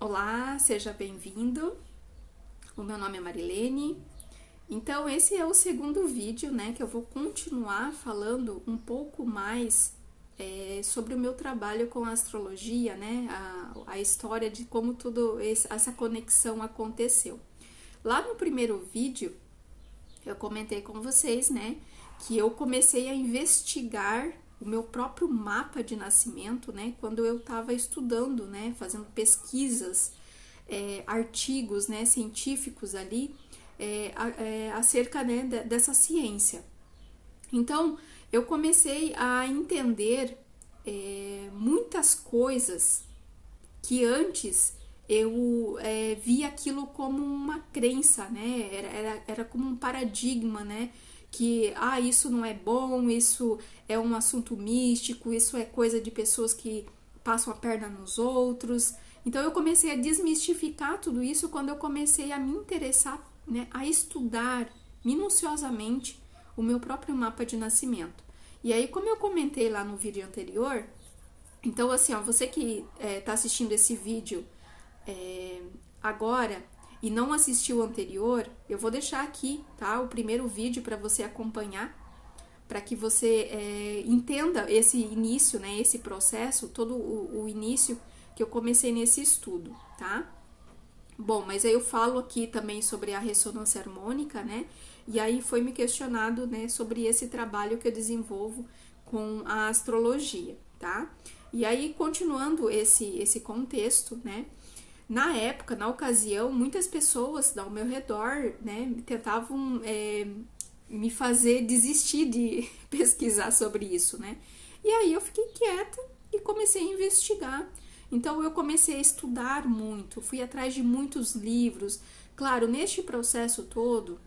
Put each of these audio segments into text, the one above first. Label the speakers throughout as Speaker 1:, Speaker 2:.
Speaker 1: Olá, seja bem-vindo. O meu nome é Marilene. Então, esse é o segundo vídeo, né, que eu vou continuar falando um pouco mais sobre o meu trabalho com a astrologia, né, a história de como tudo essa conexão aconteceu. Lá no primeiro vídeo, eu comentei com vocês, né, que eu comecei a investigar o meu próprio mapa de nascimento, né, quando eu estava estudando, né, fazendo pesquisas, artigos, né, científicos ali, acerca, né, dessa ciência. Então, eu comecei a entender muitas coisas que antes eu via aquilo como uma crença, né? Era como um paradigma, né? Que isso não é bom, isso é um assunto místico, isso é coisa de pessoas que passam a perna nos outros. Então eu comecei a desmistificar tudo isso quando eu comecei a me interessar, né, a estudar minuciosamente o meu próprio mapa de nascimento. E aí, como eu comentei lá no vídeo anterior, então assim, ó, você que tá assistindo esse vídeo agora e não assistiu o anterior, eu vou deixar aqui, tá, o primeiro vídeo para você acompanhar, para que você entenda esse início, né, esse processo, todo o início que eu comecei nesse estudo, tá? Bom, mas aí eu falo aqui também sobre a ressonância harmônica, né? E aí foi me questionado, né, sobre esse trabalho que eu desenvolvo com a astrologia, tá? E aí, continuando esse contexto, né? Na época, na ocasião, muitas pessoas ao meu redor, né, tentavam me fazer desistir de pesquisar sobre isso, né? E aí eu fiquei quieta e comecei a investigar. Então eu comecei a estudar muito, fui atrás de muitos livros. Claro, neste processo todo,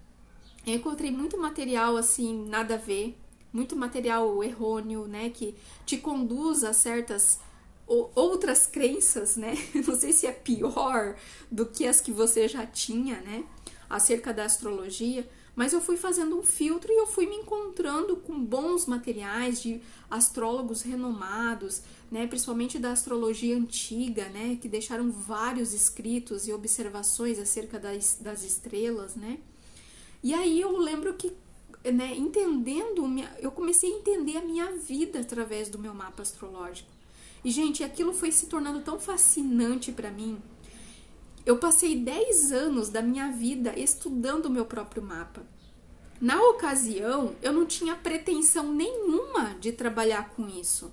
Speaker 1: eu encontrei muito material assim, nada a ver, muito material errôneo, né, que te conduz a certas outras crenças, né? Não sei se é pior do que as que você já tinha, né, acerca da astrologia, mas eu fui fazendo um filtro e eu fui me encontrando com bons materiais de astrólogos renomados, né, principalmente da astrologia antiga, né, que deixaram vários escritos e observações acerca das estrelas, né. E aí eu lembro que, né, eu comecei a entender a minha vida através do meu mapa astrológico. E, gente, aquilo foi se tornando tão fascinante para mim. Eu passei 10 anos da minha vida estudando o meu próprio mapa. Na ocasião, eu não tinha pretensão nenhuma de trabalhar com isso.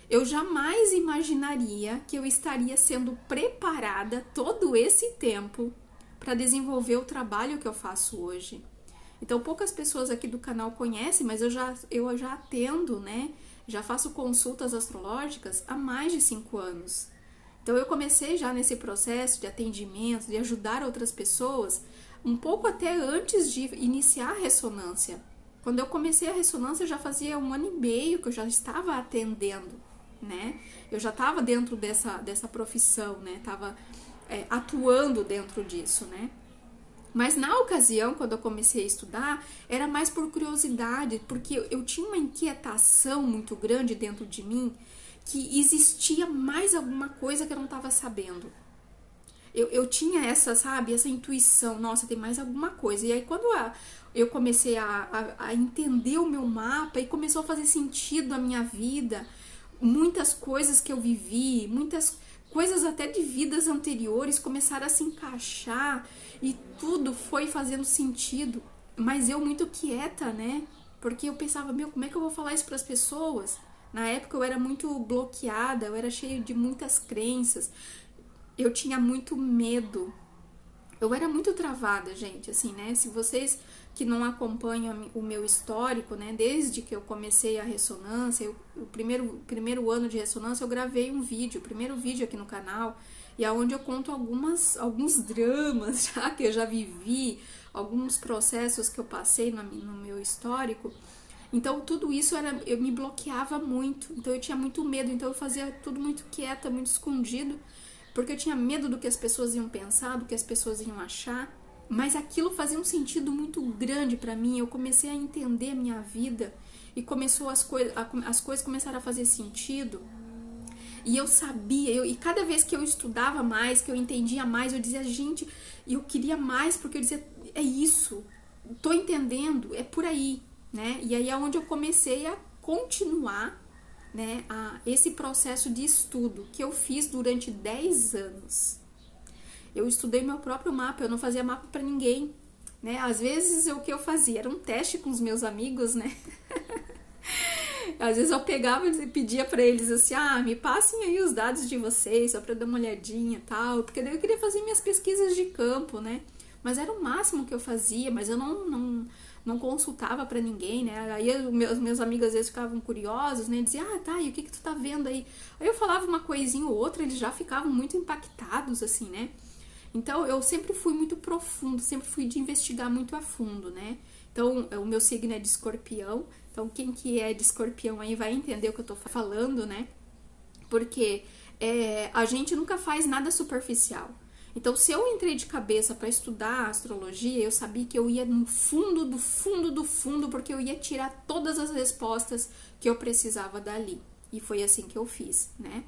Speaker 1: Eu jamais imaginaria que eu estaria sendo preparada todo esse tempo para desenvolver o trabalho que eu faço hoje. Então, poucas pessoas aqui do canal conhecem, mas eu já atendo, né? Já faço consultas astrológicas há mais de 5 anos. Então, eu comecei já nesse processo de atendimento, de ajudar outras pessoas, um pouco até antes de iniciar a ressonância. Quando eu comecei a ressonância, já fazia 1 ano e meio que eu já estava atendendo, né? Eu já estava dentro dessa profissão, né? Estava atuando dentro disso, né? Mas na ocasião, quando eu comecei a estudar, era mais por curiosidade, porque eu tinha uma inquietação muito grande dentro de mim que existia mais alguma coisa que eu não estava sabendo. Eu tinha essa intuição, nossa, tem mais alguma coisa. E aí quando eu comecei a entender o meu mapa e começou a fazer sentido a minha vida, muitas coisas que eu vivi, muitas coisas até de vidas anteriores começaram a se encaixar e tudo foi fazendo sentido. Mas eu muito quieta, né? Porque eu pensava, como é que eu vou falar isso para as pessoas? Na época eu era muito bloqueada, eu era cheia de muitas crenças. Eu tinha muito medo. Eu era muito travada, gente, assim, né? Se vocês que não acompanham o meu histórico, né? Desde que eu comecei a ressonância, o primeiro ano de ressonância, eu gravei um vídeo, o primeiro vídeo aqui no canal, e aonde eu conto alguns dramas já que eu já vivi, alguns processos que eu passei no meu histórico. Então, tudo isso eu me bloqueava muito. Então, eu tinha muito medo. Então, eu fazia tudo muito quieta, muito escondido, porque eu tinha medo do que as pessoas iam pensar, do que as pessoas iam achar. Mas aquilo fazia um sentido muito grande para mim. Eu comecei a entender a minha vida e as coisas começaram a fazer sentido. E eu sabia, e cada vez que eu estudava mais, que eu entendia mais, eu dizia, gente, eu queria mais, porque eu dizia, é isso, tô entendendo, é por aí, né? E aí é onde eu comecei a continuar, né, esse processo de estudo que eu fiz durante 10 anos. Eu estudei meu próprio mapa, eu não fazia mapa para ninguém, né? Às vezes o que eu fazia era um teste com os meus amigos, né? Às vezes eu pegava e pedia para eles assim, me passem aí os dados de vocês, só para dar uma olhadinha e tal, porque daí eu queria fazer minhas pesquisas de campo, né? Mas era o máximo que eu fazia, mas eu não consultava para ninguém, né? Aí meus amigos às vezes ficavam curiosos, né? Diziam, tá, e o que tu tá vendo aí? Aí eu falava uma coisinha ou outra, eles já ficavam muito impactados, assim, né? Então eu sempre fui muito profundo, sempre fui de investigar muito a fundo, né? Então o meu signo é de Escorpião, então quem que é de Escorpião aí vai entender o que eu tô falando, né? Porque a gente nunca faz nada superficial. Então, se eu entrei de cabeça para estudar astrologia, eu sabia que eu ia no fundo do fundo do fundo, porque eu ia tirar todas as respostas que eu precisava dali. E foi assim que eu fiz, né?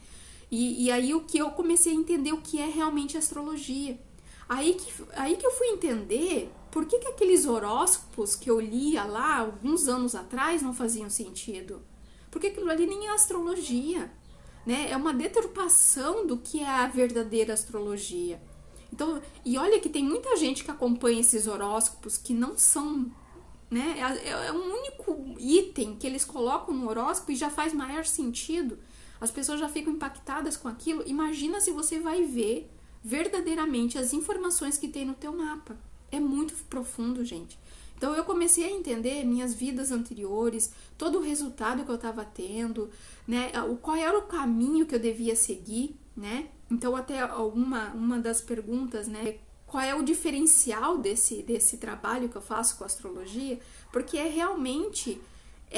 Speaker 1: E aí o que eu comecei a entender o que é realmente astrologia. Aí que eu fui entender por que aqueles horóscopos que eu lia lá alguns anos atrás não faziam sentido. Porque aquilo ali nem é astrologia, né? É uma deturpação do que é a verdadeira astrologia. Então, e olha que tem muita gente que acompanha esses horóscopos que não são, né? É um único item que eles colocam no horóscopo e já faz maior sentido. As pessoas já ficam impactadas com aquilo. Imagina se você vai ver verdadeiramente as informações que tem no teu mapa. É muito profundo, gente. Então eu comecei a entender minhas vidas anteriores, todo o resultado que eu estava tendo, né? Qual era o caminho que eu devia seguir, né? Então até uma das perguntas, né? Qual é o diferencial desse trabalho que eu faço com a astrologia? Porque é realmente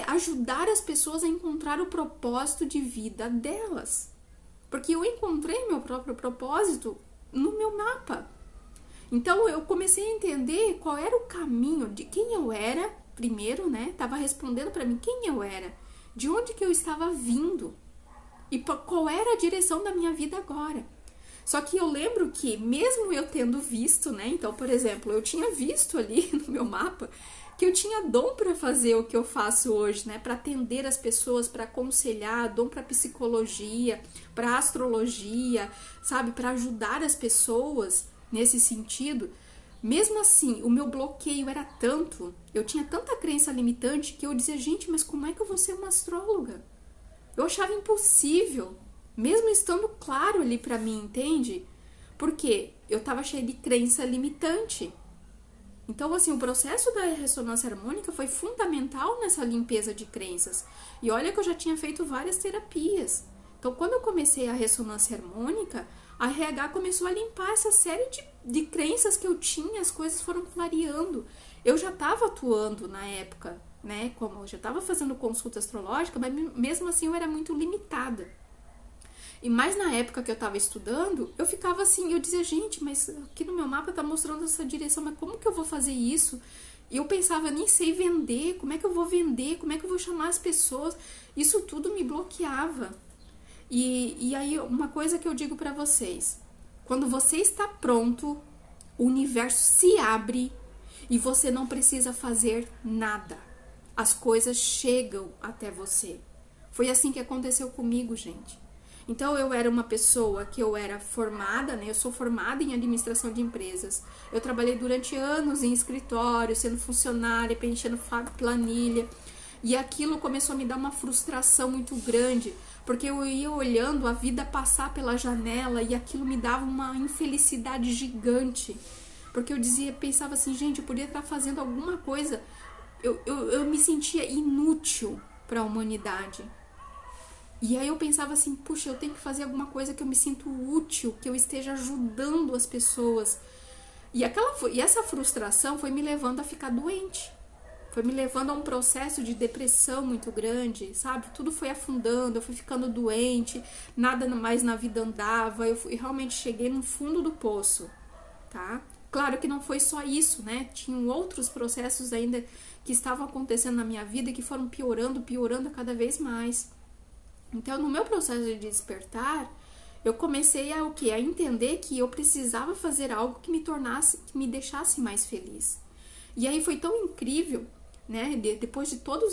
Speaker 1: ajudar as pessoas a encontrar o propósito de vida delas. Porque eu encontrei meu próprio propósito no meu mapa. Então eu comecei a entender qual era o caminho de quem eu era, primeiro, né? Tava respondendo para mim quem eu era, de onde que eu estava vindo e qual era a direção da minha vida agora. Só que eu lembro que mesmo eu tendo visto, né? Então, por exemplo, eu tinha visto ali no meu mapa que eu tinha dom para fazer o que eu faço hoje, né? Para atender as pessoas, para aconselhar, dom para psicologia, para astrologia, sabe? Para ajudar as pessoas nesse sentido. Mesmo assim, o meu bloqueio era tanto, eu tinha tanta crença limitante que eu dizia, gente, mas como é que eu vou ser uma astróloga? Eu achava impossível, mesmo estando claro ali para mim, entende? Porque eu tava cheia de crença limitante. Então, assim, o processo da ressonância harmônica foi fundamental nessa limpeza de crenças. E olha que eu já tinha feito várias terapias. Então, quando eu comecei a ressonância harmônica, a RH começou a limpar essa série de crenças que eu tinha, as coisas foram clareando. Eu já estava atuando na época, né? Como eu já estava fazendo consulta astrológica, mas mesmo assim eu era muito limitada. E mais na época que eu estava estudando, eu ficava assim, eu dizia, gente, mas aqui no meu mapa tá mostrando essa direção, mas como que eu vou fazer isso? E eu pensava, nem sei vender, como é que eu vou vender, como é que eu vou chamar as pessoas? Isso tudo me bloqueava. E aí, uma coisa que eu digo pra vocês, quando você está pronto, o universo se abre e você não precisa fazer nada. As coisas chegam até você. Foi assim que aconteceu comigo, gente. Então, eu era uma pessoa que eu era formada, né? Eu sou formada em administração de empresas. Eu trabalhei durante anos em escritório, sendo funcionária, preenchendo planilha. E aquilo começou a me dar uma frustração muito grande, porque eu ia olhando a vida passar pela janela e aquilo me dava uma infelicidade gigante. Porque eu pensava assim, gente, eu podia estar fazendo alguma coisa. Eu me sentia inútil para a humanidade. E aí eu pensava assim, puxa, eu tenho que fazer alguma coisa que eu me sinto útil, que eu esteja ajudando as pessoas. E essa frustração foi me levando a ficar doente. Foi me levando a um processo de depressão muito grande, sabe? Tudo foi afundando, eu fui ficando doente, nada mais na vida andava, eu realmente cheguei no fundo do poço, tá? Claro que não foi só isso, né? Tinham outros processos ainda que estavam acontecendo na minha vida e que foram piorando cada vez mais. Então, no meu processo de despertar, eu comecei a o quê? A entender que eu precisava fazer algo que me tornasse, que me deixasse mais feliz. E aí foi tão incrível, né? Depois de todo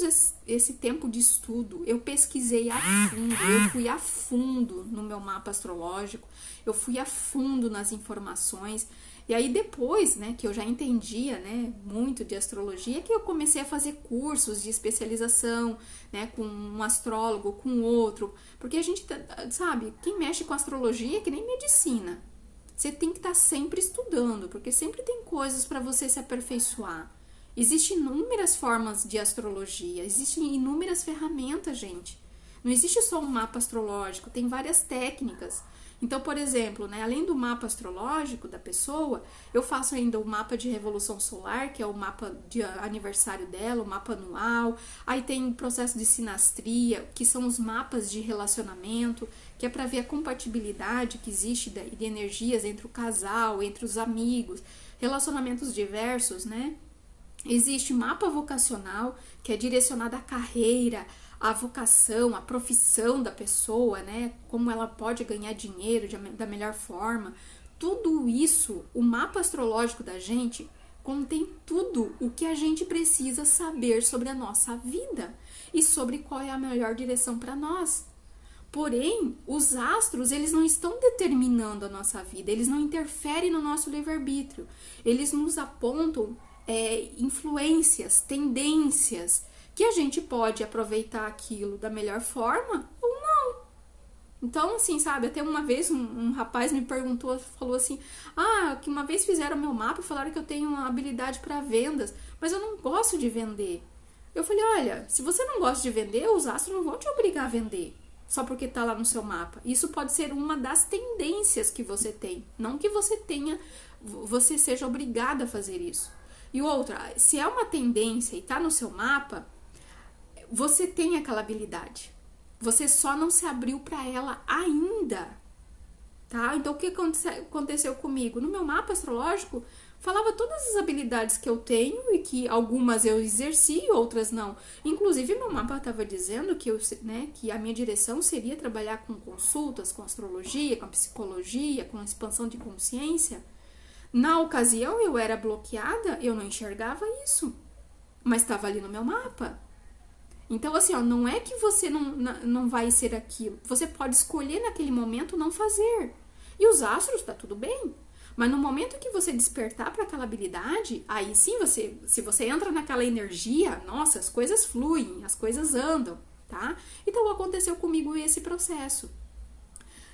Speaker 1: esse tempo de estudo, eu pesquisei a fundo, eu fui a fundo no meu mapa astrológico, eu fui a fundo nas informações. E aí depois, né, que eu já entendia, né, muito de astrologia, que eu comecei a fazer cursos de especialização, né, com um astrólogo, com outro, porque a gente, sabe, quem mexe com astrologia é que nem medicina. Você tem que estar sempre estudando, porque sempre tem coisas para você se aperfeiçoar. Existem inúmeras formas de astrologia, existem inúmeras ferramentas, gente. Não existe só um mapa astrológico, tem várias técnicas. Então, por exemplo, né, além do mapa astrológico da pessoa, eu faço ainda o mapa de revolução solar, que é o mapa de aniversário dela, o mapa anual. Aí tem o processo de sinastria, que são os mapas de relacionamento, que é para ver a compatibilidade que existe de energias entre o casal, entre os amigos, relacionamentos diversos, né? Existe mapa vocacional, que é direcionado à carreira, à vocação, à profissão da pessoa, né? Como ela pode ganhar dinheiro da melhor forma. Tudo isso, o mapa astrológico da gente contém tudo o que a gente precisa saber sobre a nossa vida e sobre qual é a melhor direção para nós. Porém, os astros, eles não estão determinando a nossa vida, eles não interferem no nosso livre-arbítrio. Eles nos apontam influências, tendências, que a gente pode aproveitar aquilo da melhor forma ou não. Então, assim, sabe, até uma vez um rapaz me perguntou, falou assim, que uma vez fizeram meu mapa e falaram que eu tenho uma habilidade para vendas, mas eu não gosto de vender. Eu falei, olha, se você não gosta de vender, os astros não vão te obrigar a vender, só porque tá lá no seu mapa. Isso pode ser uma das tendências que você tem, não que você seja obrigada a fazer isso. E outra, se é uma tendência e tá no seu mapa, você tem aquela habilidade. Você só não se abriu para ela ainda, tá? Então, o que aconteceu comigo? No meu mapa astrológico, falava todas as habilidades que eu tenho e que algumas eu exerci e outras não. Inclusive, meu mapa estava dizendo que a minha direção seria trabalhar com consultas, com astrologia, com psicologia, com expansão de consciência. Na ocasião, eu era bloqueada, eu não enxergava isso, mas estava ali no meu mapa. Então, assim, não é que você não vai ser aquilo. Você pode escolher naquele momento não fazer. E os astros, tá tudo bem. Mas no momento que você despertar para aquela habilidade, aí sim, se você entra naquela energia, nossa, as coisas fluem, as coisas andam, tá? Então, aconteceu comigo esse processo.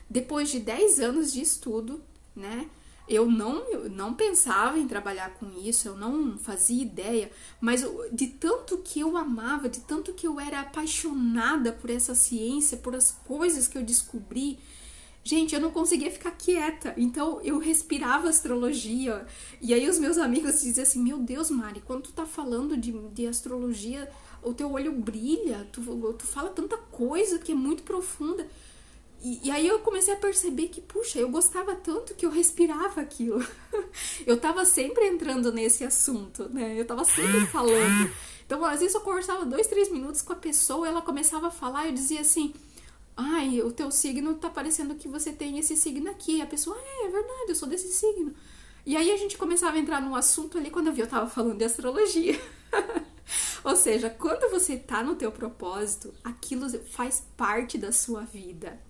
Speaker 1: Depois de 10 anos de estudo, né? Eu não pensava em trabalhar com isso, eu não fazia ideia, mas de tanto que eu amava, de tanto que eu era apaixonada por essa ciência, por as coisas que eu descobri, gente, eu não conseguia ficar quieta, então eu respirava astrologia, e aí os meus amigos diziam assim, meu Deus, Mari, quando tu tá falando de astrologia, o teu olho brilha, tu fala tanta coisa que é muito profunda. E aí eu comecei a perceber que, puxa, eu gostava tanto que eu respirava aquilo. Eu tava sempre entrando nesse assunto, né? Eu tava sempre falando. Então, às vezes eu conversava 2, 3 minutos com a pessoa, ela começava a falar, eu dizia assim, o teu signo tá parecendo que você tem esse signo aqui. A pessoa, é verdade, eu sou desse signo. E aí a gente começava a entrar no assunto ali, quando eu tava falando de astrologia. Ou seja, quando você tá no teu propósito, aquilo faz parte da sua vida.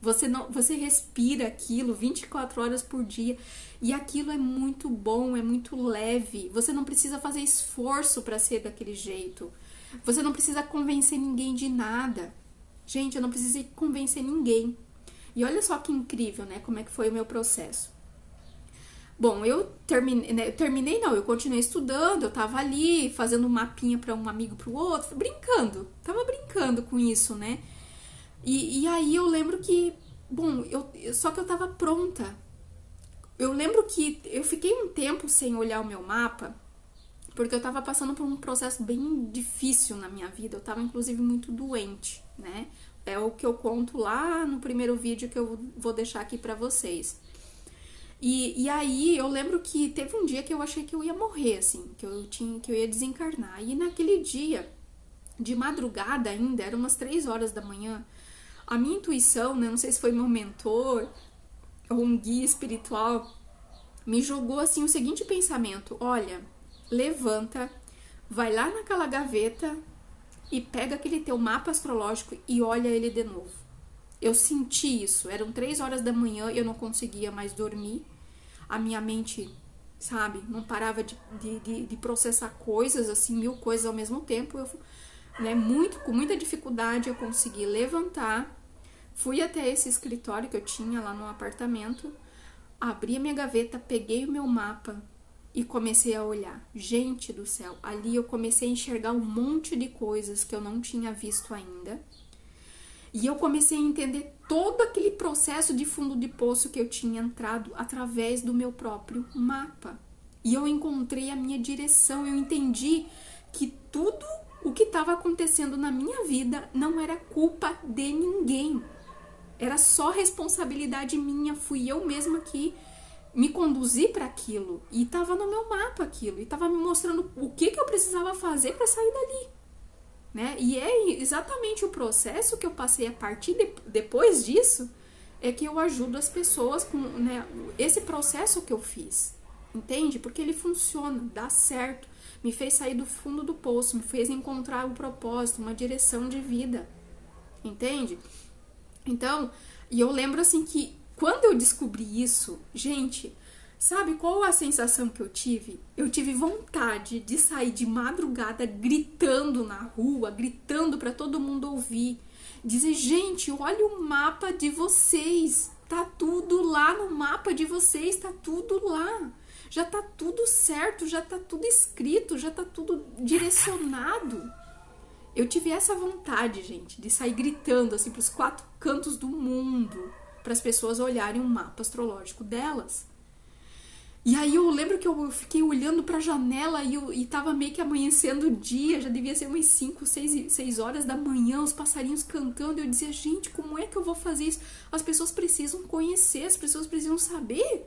Speaker 1: Você respira aquilo 24 horas por dia e aquilo é muito bom, é muito leve. Você não precisa fazer esforço para ser daquele jeito. Você não precisa convencer ninguém de nada. Gente, eu não precisei convencer ninguém. E olha só que incrível, né? Como é que foi o meu processo. Bom, eu continuei estudando, eu tava ali fazendo um mapinha para um amigo pro outro, tava brincando com isso, né? E aí eu lembro que, só que eu tava pronta. Eu lembro que eu fiquei um tempo sem olhar o meu mapa, porque eu tava passando por um processo bem difícil na minha vida. Eu tava, inclusive, muito doente, né? É o que eu conto lá no primeiro vídeo que eu vou deixar aqui pra vocês. E aí eu lembro que teve um dia que eu achei que eu ia morrer, assim, que eu ia desencarnar. E naquele dia, de madrugada ainda, eram umas 3 horas da manhã, A minha intuição, né, não sei se foi meu mentor ou um guia espiritual, me jogou assim o seguinte pensamento: olha, levanta, vai lá naquela gaveta e pega aquele teu mapa astrológico e olha ele de novo. Eu senti isso, eram 3 horas da manhã, eu não conseguia mais dormir, a minha mente, sabe, não parava de processar coisas, assim, 1000 coisas ao mesmo tempo. Eu, né, com muita dificuldade eu consegui levantar, fui até esse escritório que eu tinha lá no apartamento, abri a minha gaveta, peguei o meu mapa e comecei a olhar. Gente do céu, ali eu comecei a enxergar um monte de coisas que eu não tinha visto ainda. E eu comecei a entender todo aquele processo de fundo de poço que eu tinha entrado através do meu próprio mapa. E eu encontrei a minha direção, eu entendi que tudo o que estava acontecendo na minha vida não era culpa de ninguém. Era só responsabilidade minha, fui eu mesma que me conduzi para aquilo. E estava no meu mapa aquilo, e estava me mostrando o que eu precisava fazer para sair dali. Né? E é exatamente o processo que eu passei a partir depois disso, é que eu ajudo as pessoas com, né, esse processo que eu fiz, entende? Porque ele funciona, dá certo, me fez sair do fundo do poço, me fez encontrar um propósito, uma direção de vida, entende? Então, e eu lembro assim que quando eu descobri isso, gente, sabe qual a sensação que eu tive? Eu tive vontade de sair de madrugada gritando na rua, gritando para todo mundo ouvir. Dizer, gente, olha o mapa de vocês. Tá tudo lá no mapa de vocês, tá tudo lá. Já tá tudo certo, já tá tudo escrito, já tá tudo direcionado. Eu tive essa vontade, gente, de sair gritando assim pros 4 cantos do mundo, para as pessoas olharem o mapa astrológico delas. E aí eu lembro que eu fiquei olhando pra janela e tava meio que amanhecendo o dia, já devia ser umas 5, 6 horas da manhã, os passarinhos cantando, e eu dizia, gente, como é que eu vou fazer isso? As pessoas precisam conhecer, as pessoas precisam saber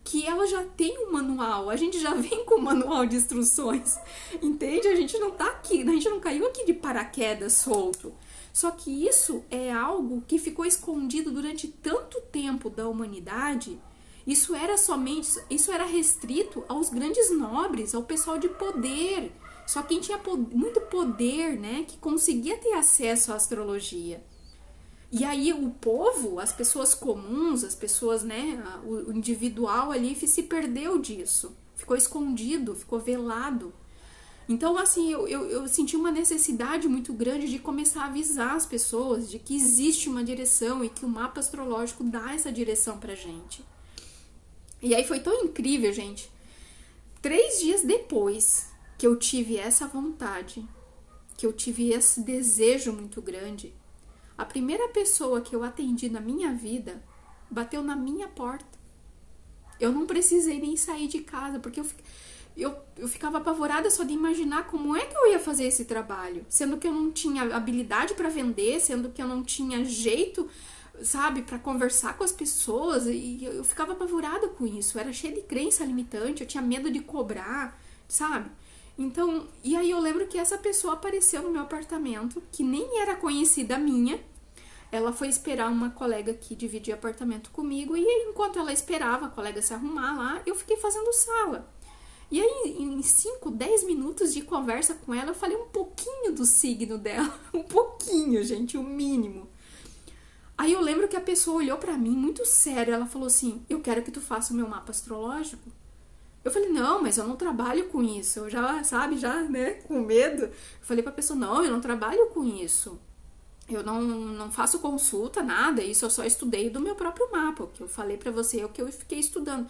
Speaker 1: que ela já tem um manual, a gente já vem com um manual de instruções, entende? A gente não tá aqui, a gente não caiu aqui de paraquedas solto. Só que isso é algo que ficou escondido durante tanto tempo da humanidade. Isso era restrito aos grandes nobres, ao pessoal de poder. Só quem tinha muito poder, né, que conseguia ter acesso à astrologia. E aí o povo, as pessoas comuns, as pessoas, né, o individual ali se perdeu disso. Ficou escondido, ficou velado. Então, assim, eu senti uma necessidade muito grande de começar a avisar as pessoas de que existe uma direção e que o mapa astrológico dá essa direção pra gente. E aí foi tão incrível, gente. 3 dias depois que eu tive essa vontade, que eu tive esse desejo muito grande, a primeira pessoa que eu atendi na minha vida bateu na minha porta. Eu não precisei nem sair de casa, porque eu ficava apavorada só de imaginar como é que eu ia fazer esse trabalho, sendo que eu não tinha habilidade para vender, sendo que eu não tinha jeito, sabe, para conversar com as pessoas, e eu ficava apavorada com isso, eu era cheia de crença limitante, eu tinha medo de cobrar, sabe? Então, e aí eu lembro que essa pessoa apareceu no meu apartamento, que nem era conhecida minha. Ela foi esperar uma colega que dividia apartamento comigo, e aí, enquanto ela esperava a colega se arrumar lá, eu fiquei fazendo sala. E aí, em 5, 10 minutos de conversa com ela, eu falei um pouquinho do signo dela, um pouquinho, gente, o mínimo. Aí eu lembro que a pessoa olhou pra mim muito sério, ela falou assim, eu quero que tu faça o meu mapa astrológico. Eu falei, não, mas eu não trabalho com isso, eu já, sabe, já, né, com medo. Eu falei pra pessoa, não, eu não trabalho com isso, eu não faço consulta, nada, isso eu só estudei do meu próprio mapa, o que eu falei pra você é o que eu fiquei estudando.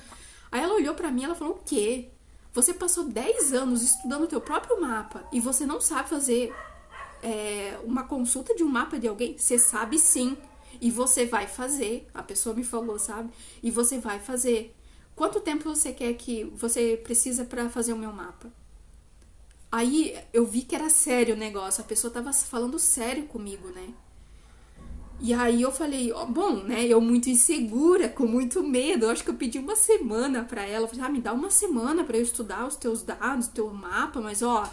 Speaker 1: Aí ela olhou pra mim, ela falou, o quê? Você passou 10 anos estudando o teu próprio mapa e você não sabe fazer uma consulta de um mapa de alguém? Você sabe sim, e você vai fazer, a pessoa me falou, sabe? E você vai fazer. Quanto tempo você quer que você precisa para fazer o meu mapa? Aí eu vi que era sério o negócio, a pessoa tava falando sério comigo, né? E aí eu falei, ó, bom, né? Eu muito insegura, com muito medo, eu acho que eu pedi uma semana pra ela. Eu falei, me dá uma semana pra eu estudar os teus dados, teu mapa, mas ó,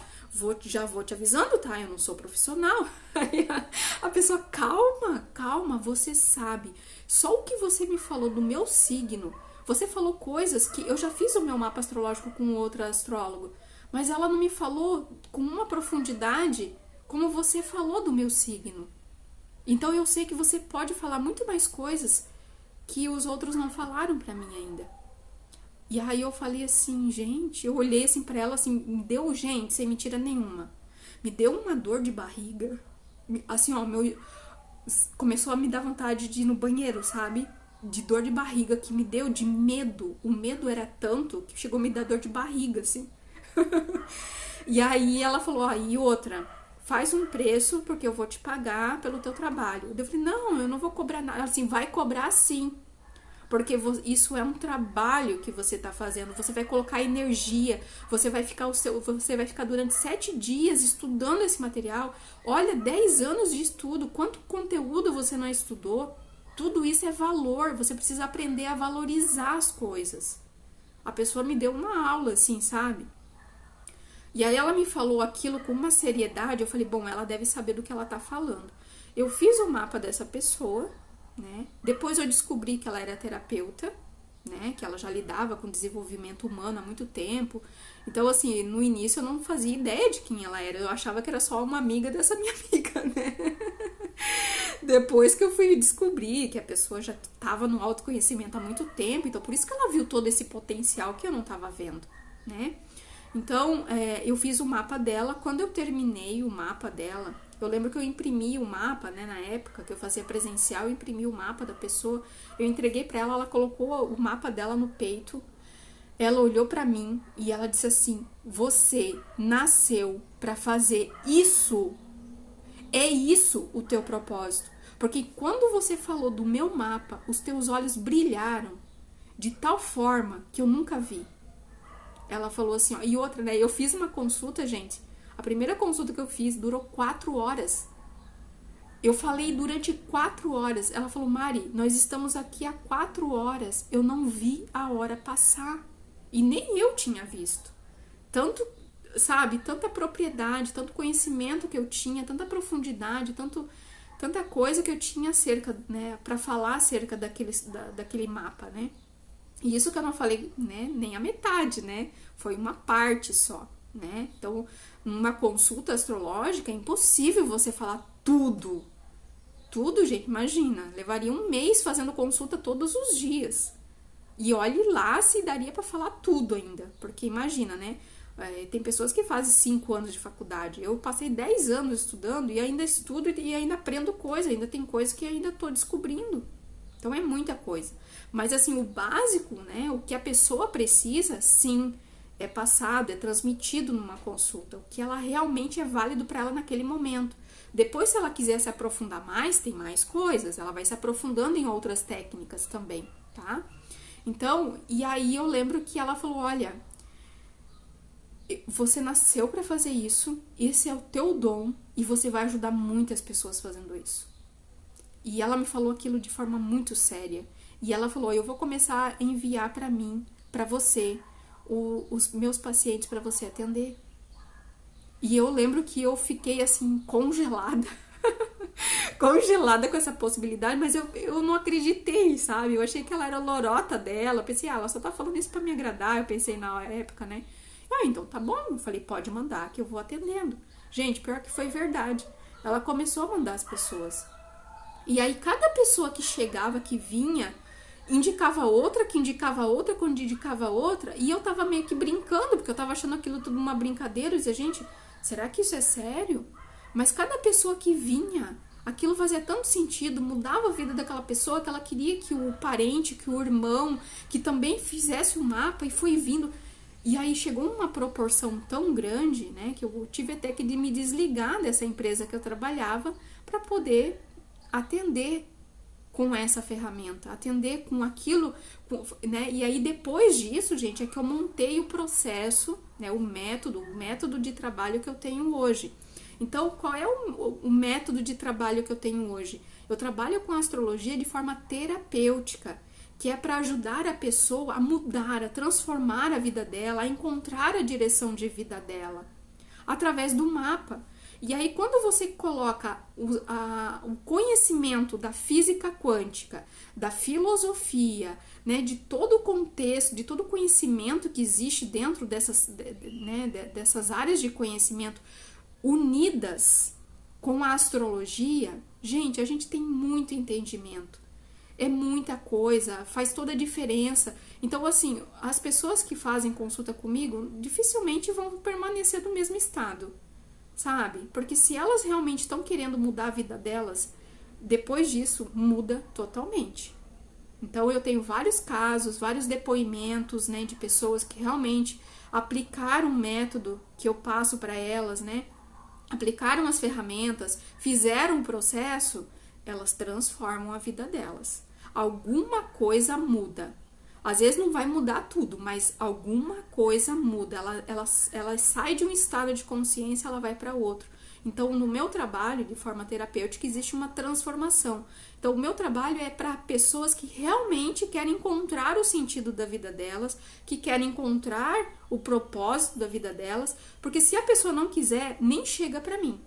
Speaker 1: já vou te avisando, tá? Eu não sou profissional. Aí a pessoa, calma, você sabe. Só o que você me falou do meu signo, você falou coisas que eu já fiz o meu mapa astrológico com outra astróloga, mas ela não me falou com uma profundidade como você falou do meu signo. Então eu sei que você pode falar muito mais coisas que os outros não falaram pra mim ainda. E aí eu falei assim, gente, eu olhei assim pra ela, assim, me deu, gente, sem mentira nenhuma, me deu uma dor de barriga, assim, ó, começou a me dar vontade de ir no banheiro, sabe? De dor de barriga que me deu, de medo. O medo era tanto que chegou a me dar dor de barriga, assim. E aí ela falou, ó, e outra, faz um preço porque eu vou te pagar pelo teu trabalho. Eu falei, não, eu não vou cobrar nada. Ela assim, vai cobrar sim. Porque isso é um trabalho que você está fazendo. Você vai colocar energia. Você vai ficar durante 7 dias estudando esse material. Olha, 10 anos de estudo. Quanto conteúdo você não estudou? Tudo isso é valor. Você precisa aprender a valorizar as coisas. A pessoa me deu uma aula, assim, sabe? E aí ela me falou aquilo com uma seriedade. Eu falei, bom, ela deve saber do que ela tá falando. Eu fiz o mapa dessa pessoa, né? Depois eu descobri que ela era terapeuta, né? Que ela já lidava com desenvolvimento humano há muito tempo. Então, assim, no início eu não fazia ideia de quem ela era. Eu achava que era só uma amiga dessa minha amiga, né? Depois que eu fui descobrir que a pessoa já estava no autoconhecimento há muito tempo, então por isso que ela viu todo esse potencial que eu não estava vendo, né? Então, eu fiz o mapa dela. Quando eu terminei o mapa dela, eu lembro que eu imprimi o mapa, né, na época que eu fazia presencial, eu imprimi o mapa da pessoa, eu entreguei pra ela, ela colocou o mapa dela no peito, ela olhou pra mim e ela disse assim, você nasceu pra fazer isso, é isso o teu propósito, porque quando você falou do meu mapa, os teus olhos brilharam de tal forma que eu nunca vi. Ela falou assim, ó, e outra, né, eu fiz uma consulta, gente, a primeira consulta que eu fiz durou 4 horas. Eu falei durante 4 horas. Ela falou, Mari, nós estamos aqui há 4 horas. Eu não vi a hora passar. E nem eu tinha visto. Tanto, sabe, tanta propriedade, tanto conhecimento que eu tinha, tanta profundidade, tanta coisa que eu tinha acerca, né, para falar acerca daquele mapa, né? E isso que eu não falei, né, nem a metade, né? Foi uma parte só, né? Então, numa consulta astrológica é impossível você falar tudo. Tudo, gente, imagina. Levaria um mês fazendo consulta todos os dias. E olhe lá se daria para falar tudo ainda. Porque imagina, né? Tem pessoas que fazem 5 anos de faculdade. Eu passei 10 anos estudando e ainda estudo e ainda aprendo coisa. Ainda tem coisa que ainda estou descobrindo. Então é muita coisa. Mas assim, o básico, né? O que a pessoa precisa, sim, é passado, é transmitido numa consulta. O que ela realmente é válido para ela naquele momento. Depois, se ela quiser se aprofundar mais, tem mais coisas. Ela vai se aprofundando em outras técnicas também, tá? Então, e aí eu lembro que ela falou, olha, você nasceu para fazer isso, esse é o teu dom e você vai ajudar muitas pessoas fazendo isso. E ela me falou aquilo de forma muito séria. E ela falou, eu vou começar a enviar para mim, para você, os meus pacientes para você atender. E eu lembro que eu fiquei assim, congelada. Congelada com essa possibilidade, mas eu não acreditei, sabe? Eu achei que ela era lorota dela. Eu pensei, ela só tá falando isso pra me agradar. Eu pensei na época, né? Então tá bom. Eu falei, pode mandar que eu vou atendendo. Gente, pior que foi verdade. Ela começou a mandar as pessoas. E aí cada pessoa que chegava, que vinha, indicava outra, que indicava outra, quando indicava outra. E eu tava meio que brincando, porque eu tava achando aquilo tudo uma brincadeira. Eu dizia, gente, será que isso é sério? Mas cada pessoa que vinha, aquilo fazia tanto sentido, mudava a vida daquela pessoa, que ela queria que o parente, que o irmão, que também fizesse o mapa, e foi vindo. E aí chegou uma proporção tão grande, né, que eu tive até que me desligar dessa empresa que eu trabalhava para poder atender com essa ferramenta, atender com aquilo, né? E aí depois disso, gente, é que eu montei o processo, né, o método de trabalho que eu tenho hoje. Então, qual é o método de trabalho que eu tenho hoje? Eu trabalho com a astrologia de forma terapêutica, que é para ajudar a pessoa a mudar, a transformar a vida dela, a encontrar a direção de vida dela. através do mapa. E aí, quando você coloca o conhecimento da física quântica, da filosofia, né, de todo o contexto, de todo o conhecimento que existe dentro dessas, né, dessas áreas de conhecimento unidas com a astrologia, gente, a gente tem muito entendimento. É muita coisa, faz toda a diferença. Então, assim, as pessoas que fazem consulta comigo dificilmente vão permanecer no mesmo estado, sabe? Porque se elas realmente estão querendo mudar a vida delas, depois disso muda totalmente. Então eu tenho vários casos, vários depoimentos, né, de pessoas que realmente aplicaram o método que eu passo para elas, né? Aplicaram as ferramentas, fizeram o processo, elas transformam a vida delas. Alguma coisa muda. Às vezes não vai mudar tudo, mas alguma coisa muda. Ela sai de um estado de consciência, ela vai para outro. Então, no meu trabalho, de forma terapêutica, existe uma transformação. Então, o meu trabalho é para pessoas que realmente querem encontrar o sentido da vida delas, que querem encontrar o propósito da vida delas, porque se a pessoa não quiser, nem chega para mim.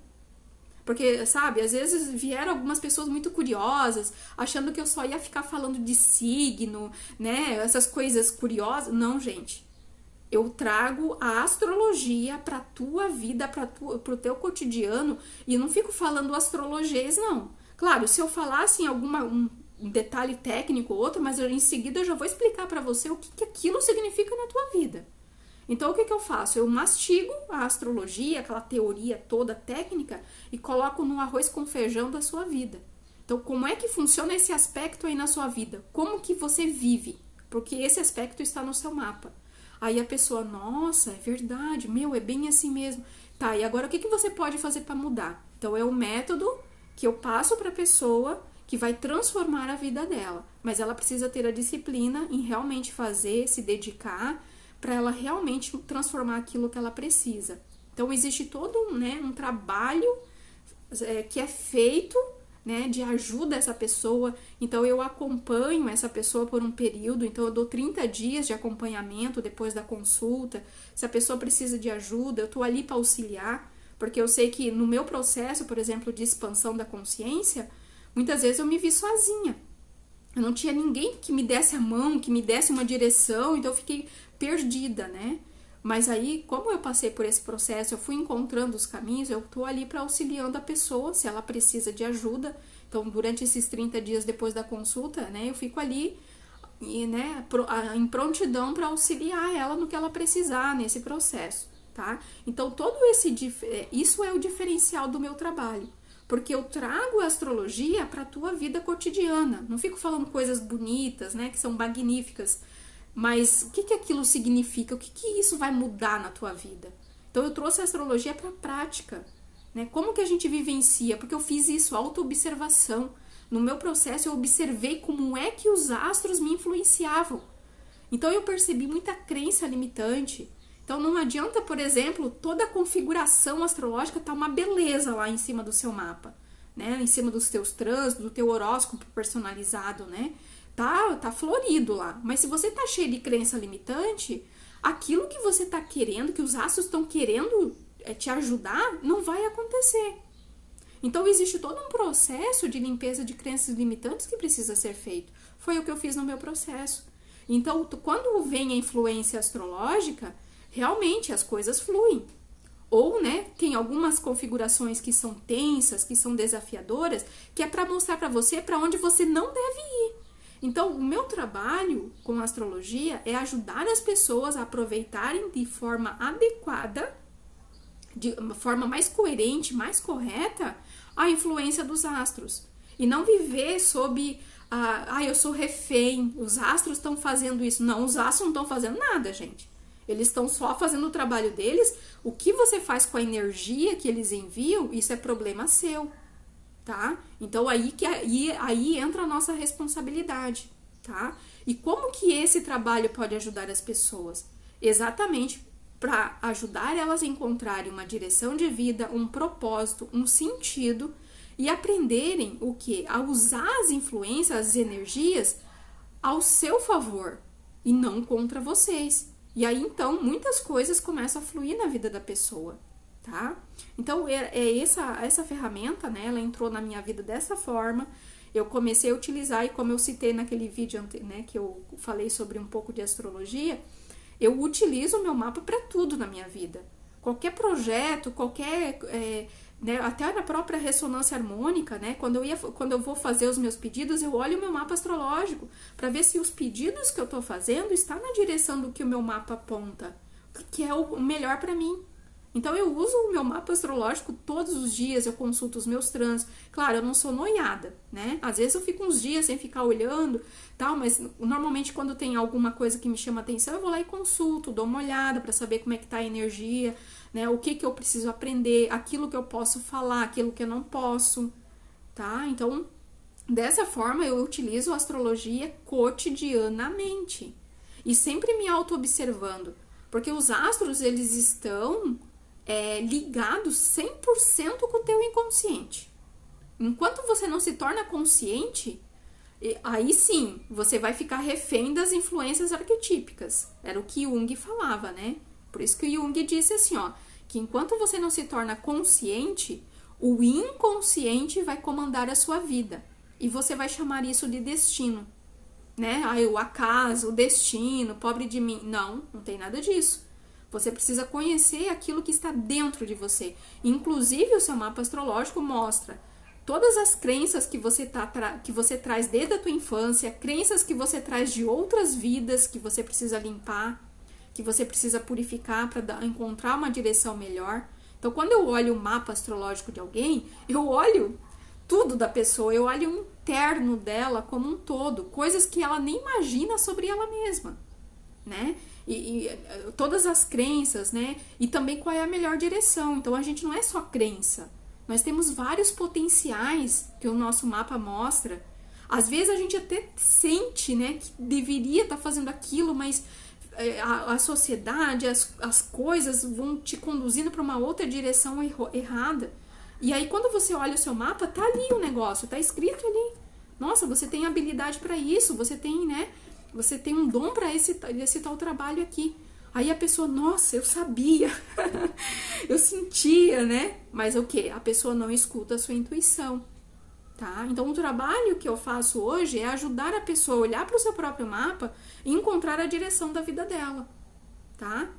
Speaker 1: Porque, sabe, às vezes vieram algumas pessoas muito curiosas, achando que eu só ia ficar falando de signo, né, essas coisas curiosas. Não, gente. Eu trago a astrologia pra tua vida, pro teu cotidiano, e não fico falando astrologês, não. Claro, se eu falasse em um detalhe técnico ou outro, mas em seguida eu já vou explicar pra você o que aquilo significa na tua vida. Então, o que eu faço? Eu mastigo a astrologia, aquela teoria toda técnica, e coloco no arroz com feijão da sua vida. Então, como é que funciona esse aspecto aí na sua vida? Como que você vive? Porque esse aspecto está no seu mapa. Aí a pessoa, nossa, é verdade, é bem assim mesmo. Tá, e agora o que você pode fazer para mudar? Então, é o método que eu passo para a pessoa que vai transformar a vida dela. Mas ela precisa ter a disciplina em realmente fazer, se dedicar, para ela realmente transformar aquilo que ela precisa. Então, existe todo um trabalho que é feito, né, de ajuda a essa pessoa. Então, eu acompanho essa pessoa por um período. Então, eu dou 30 dias de acompanhamento depois da consulta. Se a pessoa precisa de ajuda, eu tô ali para auxiliar. Porque eu sei que no meu processo, por exemplo, de expansão da consciência, muitas vezes eu me vi sozinha. Eu não tinha ninguém que me desse a mão, que me desse uma direção. Então, eu fiquei perdida, né? Mas aí, como eu passei por esse processo, eu fui encontrando os caminhos, eu tô ali para auxiliando a pessoa, se ela precisa de ajuda. Então, durante esses 30 dias depois da consulta, né, eu fico ali, né, em prontidão para auxiliar ela no que ela precisar nesse processo, tá? Então, isso é o diferencial do meu trabalho, porque eu trago a astrologia para a tua vida cotidiana. Não fico falando coisas bonitas, né, que são magníficas, mas o que aquilo significa? O que isso vai mudar na tua vida? Então, eu trouxe a astrologia para a prática, né? Como que a gente vivencia? Porque eu fiz isso, autoobservação. No meu processo, eu observei como é que os astros me influenciavam. Então, eu percebi muita crença limitante. Então, não adianta, por exemplo, toda a configuração astrológica tá uma beleza lá em cima do seu mapa, né? Em cima dos teus trânsitos, do teu horóscopo personalizado, né? Tá florido lá. Mas se você tá cheio de crença limitante, aquilo que você tá querendo, que os astros estão querendo te ajudar, não vai acontecer. Então, existe todo um processo de limpeza de crenças limitantes que precisa ser feito. Foi o que eu fiz no meu processo. Então, quando vem a influência astrológica, realmente as coisas fluem. Ou, né, tem algumas configurações que são tensas, que são desafiadoras, que é para mostrar para você para onde você não deve ir. Então, o meu trabalho com a astrologia é ajudar as pessoas a aproveitarem de forma adequada, de uma forma mais coerente, mais correta, a influência dos astros. E não viver sob eu sou refém, os astros estão fazendo isso. Não, os astros não estão fazendo nada, gente. Eles estão só fazendo o trabalho deles. O que você faz com a energia que eles enviam, isso é problema seu. Tá? Então, aí entra a nossa responsabilidade, tá? E como que esse trabalho pode ajudar as pessoas? Exatamente para ajudar elas a encontrarem uma direção de vida, um propósito, um sentido e aprenderem o quê? A usar as influências, as energias ao seu favor e não contra vocês. E aí, então, muitas coisas começam a fluir na vida da pessoa. tá? Então, essa ferramenta, né, ela entrou na minha vida dessa forma. Eu comecei a utilizar, e como eu citei naquele vídeo, né, que eu falei sobre um pouco de astrologia, eu utilizo o meu mapa para tudo na minha vida. Qualquer projeto, né, até na própria ressonância harmônica, né, quando eu vou fazer os meus pedidos, eu olho o meu mapa astrológico para ver se os pedidos que eu estou fazendo estão na direção do que o meu mapa aponta, que é o melhor para mim. Então eu uso o meu mapa astrológico todos os dias, eu consulto os meus trânsitos. Claro, eu não sou noiada, né? Às vezes eu fico uns dias sem ficar olhando, tal, mas normalmente quando tem alguma coisa que me chama atenção, eu vou lá e consulto, dou uma olhada para saber como é que tá a energia, né? O que eu preciso aprender, aquilo que eu posso falar, aquilo que eu não posso, tá? Então, dessa forma eu utilizo a astrologia cotidianamente e sempre me auto-observando, porque os astros, eles estão ligados 100% com o teu inconsciente. Enquanto você não se torna consciente, aí sim, você vai ficar refém das influências arquetípicas. Era o que Jung falava, né? Por isso que Jung disse assim, ó, que enquanto você não se torna consciente, o inconsciente vai comandar a sua vida. E você vai chamar isso de destino, né? O acaso, o destino, pobre de mim. Não tem nada disso. Você precisa conhecer aquilo que está dentro de você. Inclusive, o seu mapa astrológico mostra todas as crenças que você traz desde a tua infância, crenças que você traz de outras vidas que você precisa limpar, que você precisa purificar para encontrar uma direção melhor. Então, quando eu olho o mapa astrológico de alguém, eu olho tudo da pessoa, eu olho o interno dela como um todo, coisas que ela nem imagina sobre ela mesma, né? E todas as crenças, né? E também qual é a melhor direção. Então a gente não é só crença, nós temos vários potenciais que o nosso mapa mostra. Às vezes a gente até sente, né, que deveria estar fazendo aquilo, mas a sociedade, as coisas vão te conduzindo para uma outra direção errada. E aí quando você olha o seu mapa, tá ali o negócio, tá escrito ali. Nossa, você tem habilidade para isso, você tem, né? Você tem um dom para esse tal trabalho aqui. Aí a pessoa, nossa, eu sabia, eu sentia, né? Mas o quê? A pessoa não escuta a sua intuição, tá? Então o trabalho que eu faço hoje é ajudar a pessoa a olhar para o seu próprio mapa e encontrar a direção da vida dela, tá?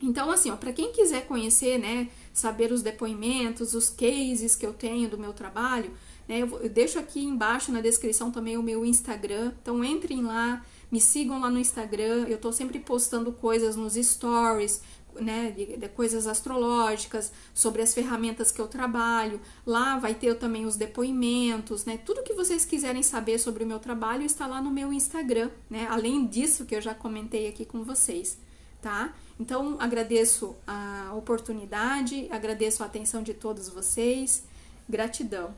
Speaker 1: Então, assim, ó, para quem quiser conhecer, né, saber os depoimentos, os cases que eu tenho do meu trabalho, né, eu deixo aqui embaixo na descrição também o meu Instagram. Então, entrem lá, me sigam lá no Instagram. Eu tô sempre postando coisas nos stories, né, de coisas astrológicas, sobre as ferramentas que eu trabalho. Lá vai ter também os depoimentos, né, tudo que vocês quiserem saber sobre o meu trabalho está lá no meu Instagram, né, além disso que eu já comentei aqui com vocês, tá? Então, agradeço a oportunidade, agradeço a atenção de todos vocês. Gratidão.